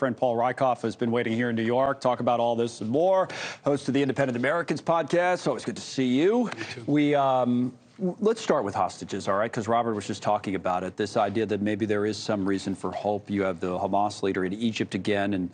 friend Paul Rieckhoff has been waiting here in New York. Talk about all this and more. Host of the Independent Americans podcast. Always good to see you. Let's start with hostages, all right? Because Robert was just talking about it. This idea that maybe there is some reason for hope. You have the Hamas leader in Egypt again, and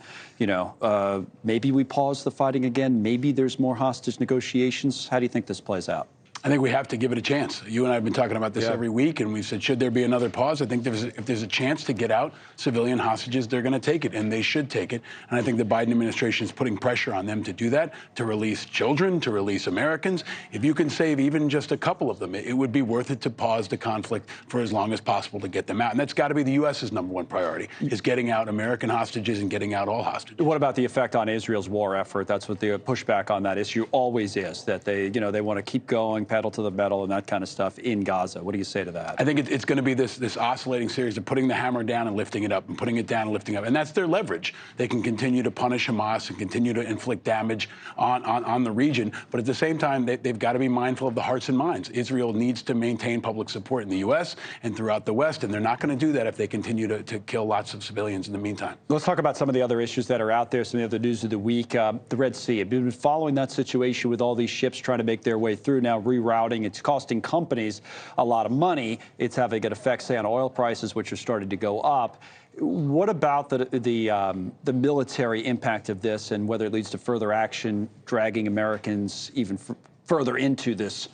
maybe we pause the fighting again. Maybe there's more hostage negotiations. How do you think this plays out? I think we have to give it a chance. You and I have been talking about this every week, and we've said, should there be another pause? I think if there's a chance to get out civilian hostages, they're going to take it, and they should take it. And I think the Biden administration is putting pressure on them to do that, to release children, to release Americans. If you can save even just a couple of them, it would be worth it to pause the conflict for as long as possible to get them out. And that's got to be the U.S.'s #1 priority, is getting out American hostages and getting out all hostages. What about the effect on Israel's war effort? That's what the pushback on that issue always is, that they want to keep going, pedal to the metal and that kind of stuff in Gaza. What do you say to that? I think it's going to be this oscillating series of putting the hammer down and lifting it up, and putting it down and lifting up. And that's their leverage. They can continue to punish Hamas and continue to inflict damage on the region. But at the same time, they've got to be mindful of the hearts and minds. Israel needs to maintain public support in the U.S. and throughout the West, and they're not going to do that if they continue to kill lots of civilians in the meantime. Let's talk about some of the other issues that are out there, some of the other news of the week. The Red Sea. Have you been following that situation with all these ships trying to make their way through now, rerouting? It's costing companies a lot of money. It's having an effect, say, on oil prices, which are starting to go up. What about the military impact of this, and whether it leads to further action, dragging Americans even further into this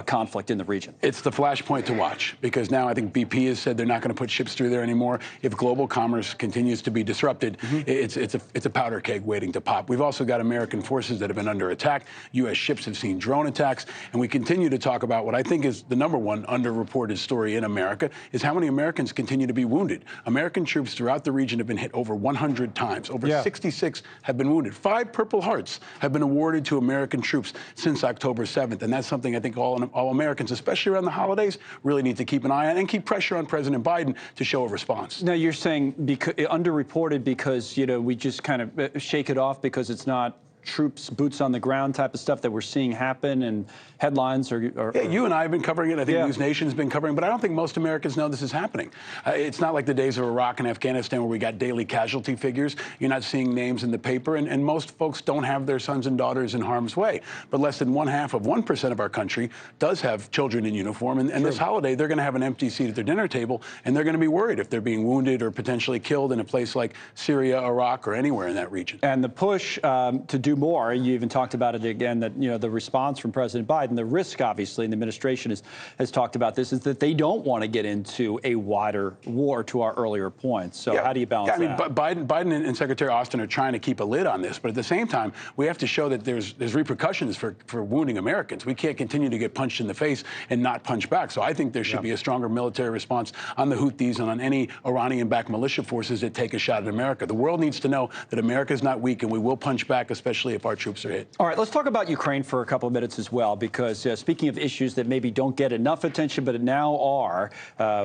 conflict in the region? It's the flashpoint to watch, because now I think BP has said they're not going to put ships through there anymore. If global commerce continues to be disrupted, it's a powder keg waiting to pop. We've also got American forces that have been under attack. U.S. ships have seen drone attacks, and we continue to talk about what I think is the #1 underreported story in America, is how many Americans continue to be wounded. American troops throughout the region have been hit over 100 times. Over 66 have been wounded. 5 Purple Hearts have been awarded to American troops since October 7th, and that's something I think all Americans, especially around the holidays, really need to keep an eye on, and keep pressure on President Biden to show a response. Now, you're saying underreported because, we just kind of shake it off because it's not troops, boots on the ground type of stuff that we're seeing happen, and headlines you and I have been covering it. I think Newsnation has been covering it, but I don't think most Americans know this is happening. It's not like the days of Iraq and Afghanistan where we got daily casualty figures. You're not seeing names in the paper, and most folks don't have their sons and daughters in harm's way. But less than 1% of our country does have children in uniform, and this holiday they're going to have an empty seat at their dinner table, and they're going to be worried if they're being wounded or potentially killed in a place like Syria, Iraq, or anywhere in that region. And the push to do more, you even talked about it again, that the response from President Biden, the risk obviously, and the administration has talked about this, is that they don't want to get into a wider war, to our earlier points. So how do you balance that? Biden and Secretary Austin are trying to keep a lid on this, but at the same time, we have to show that there's repercussions for wounding Americans. We can't continue to get punched in the face and not punch back. So I think there should be a stronger military response on the Houthis and on any Iranian-backed militia forces that take a shot at America. The world needs to know that America is not weak, and we will punch back, especially if our troops are hit. All right, let's talk about Ukraine for a couple of minutes as well, because speaking of issues that maybe don't get enough attention, but now are,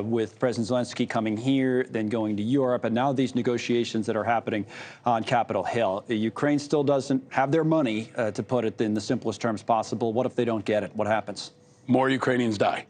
with President Zelensky coming here, then going to Europe, and now these negotiations that are happening on Capitol Hill. Ukraine still doesn't have their money, to put it in the simplest terms possible. What if they don't get it? What happens? More Ukrainians die.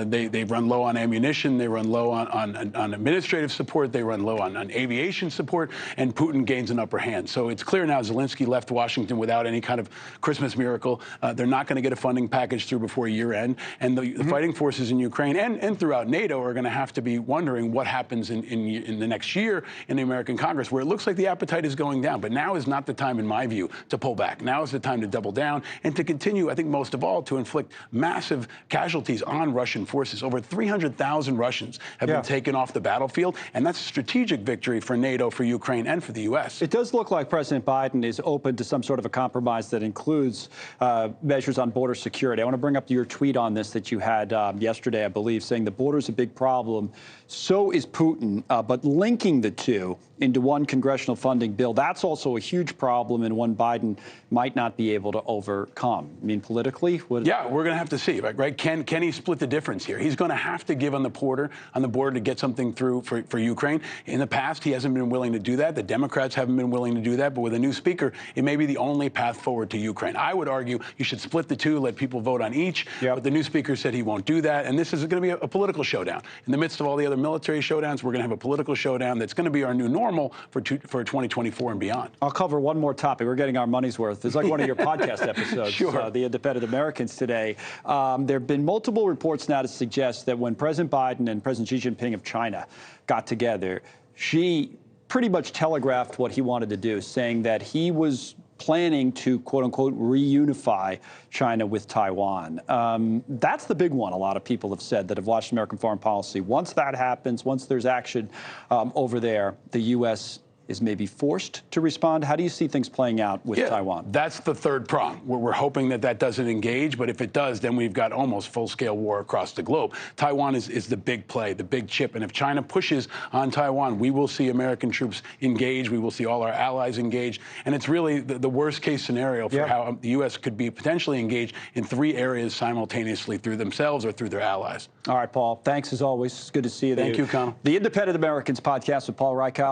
They run low on ammunition, they run low on administrative support, they run low on aviation support, and Putin gains an upper hand. So it's clear now Zelensky left Washington without any kind of Christmas miracle. They're not going to get a funding package through before year end. And the fighting forces in Ukraine and throughout NATO are going to have to be wondering what happens in the next year in the American Congress, where it looks like the appetite is going down. But now is not the time, in my view, to pull back. Now is the time to double down and to continue, I think most of all, to inflict massive casualties on Russian forces. Over 300,000 Russians have been taken off the battlefield, and that's a strategic victory for NATO, for Ukraine, and for the U.S. It does look like President Biden is open to some sort of a compromise that includes measures on border security. I want to bring up your tweet on this that you had yesterday, I believe, saying the border is a big problem. So is Putin, but linking the two into one congressional funding bill, that's also a huge problem, and one Biden might not be able to overcome. I mean, politically? Yeah, we're going to have to see, right? Can he split the difference here? He's going to have to give on the border to get something through for Ukraine. In the past, he hasn't been willing to do that. The Democrats haven't been willing to do that. But with a new speaker, it may be the only path forward to Ukraine. I would argue you should split the two, let people vote on each. But the new speaker said he won't do that. And this is going to be a political showdown. In the midst of all the other military showdowns, we're going to have a political showdown that's going to be our new normal. normal for 2024 and beyond. I'll cover one more topic. We're getting our money's worth. It's like one of your podcast episodes, Sure. The Independent Americans today. There have been multiple reports now to suggest that when President Biden and President Xi Jinping of China got together, Xi pretty much telegraphed what he wanted to do, saying that he was planning to, quote unquote, reunify China with Taiwan. That's the big one, a lot of people have said that have watched American foreign policy. Once that happens, once there's action over there, the U.S. is maybe forced to respond. How do you see things playing out with Taiwan? That's the third prong. We're hoping that that doesn't engage, but if it does, then we've got almost full-scale war across the globe. Taiwan is the big play, the big chip, and if China pushes on Taiwan, we will see American troops engage, we will see all our allies engage, and it's really the worst-case scenario for how the U.S. could be potentially engaged in 3 areas simultaneously through themselves or through their allies. All right, Paul, thanks as always. It's good to see you. Thank you, Connell. The Independent Americans podcast with Paul Reichow.